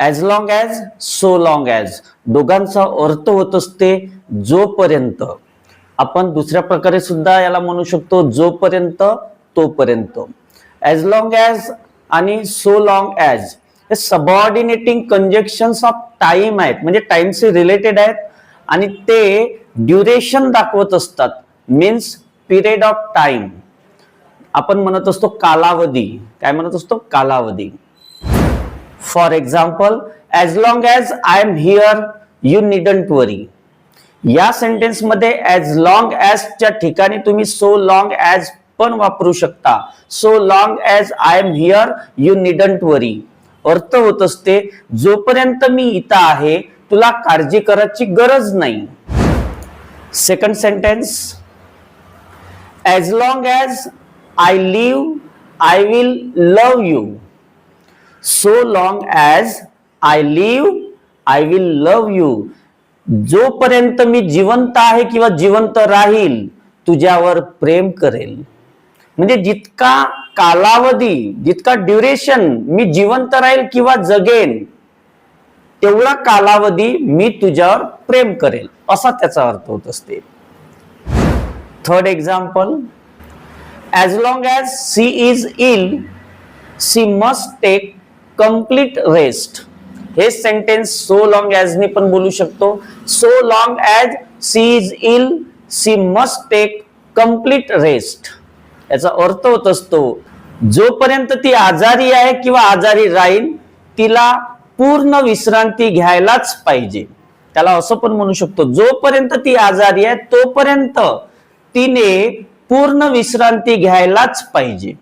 As long as, so long as दोघांचा अर्थ होत असते जोपर्यंत. आपण दुसऱ्या प्रकारे सुद्धा याला म्हणू शकतो जोपर्यंत तोपर्यंत. ॲज लॉंग ॲज आणि सो लॉंग ॲज हे सबऑर्डिनेटिंग कंजक्शन्स ऑफ टाइम आहेत, म्हणजे टाइमशी रिलेटेड आहेत आणि ते ड्युरेशन दाखवत असतात. Means period of time. आपण म्हणत असतो कालावधी. काय म्हणत असतो? कालावधी. For example, as long as I am here you needn't worry. या सेंटेन्स मध्ये ॲज लॉंग ॲज च्या ठिकाणी तुम्ही सो लॉंग ॲज पण वापरू शकता. So long as I am here you needn't worry अर्थ होत असते जोपर्यंत मी इथं आहे तुला काळजी करायची गरज नाही. Second sentence, as long as I live I will love you. So long as I live I will love you. जोपर्यंत मी जिवंत आहे किंवा जिवंत राहील तुझ्यावर प्रेम करेल. म्हणजे जितका कालावधी, जितका ड्युरेशन मी जिवंत राहील किंवा जगेन तेवढा कालावधी मी तुझ्यावर प्रेम करेल असा त्याचा अर्थ होत असते. Third example, as long as she is ill she must take complete rest. हे सेंटेन्स सो लॉंग ॲज ने पण बोलू शकतो. So long as she is ill she must take complete rest. याचा अर्थ होत असतो जोपर्यंत ती आजारी आहे किंवा आजारी राहील तिला पूर्ण विश्रांती घ्यायलाच पाहिजे. त्याला असं पण म्हणू शकतो जोपर्यंत ती आजारी आहे तोपर्यंत तिने पूर्ण विश्रांती घ्यायलाच पाहिजे.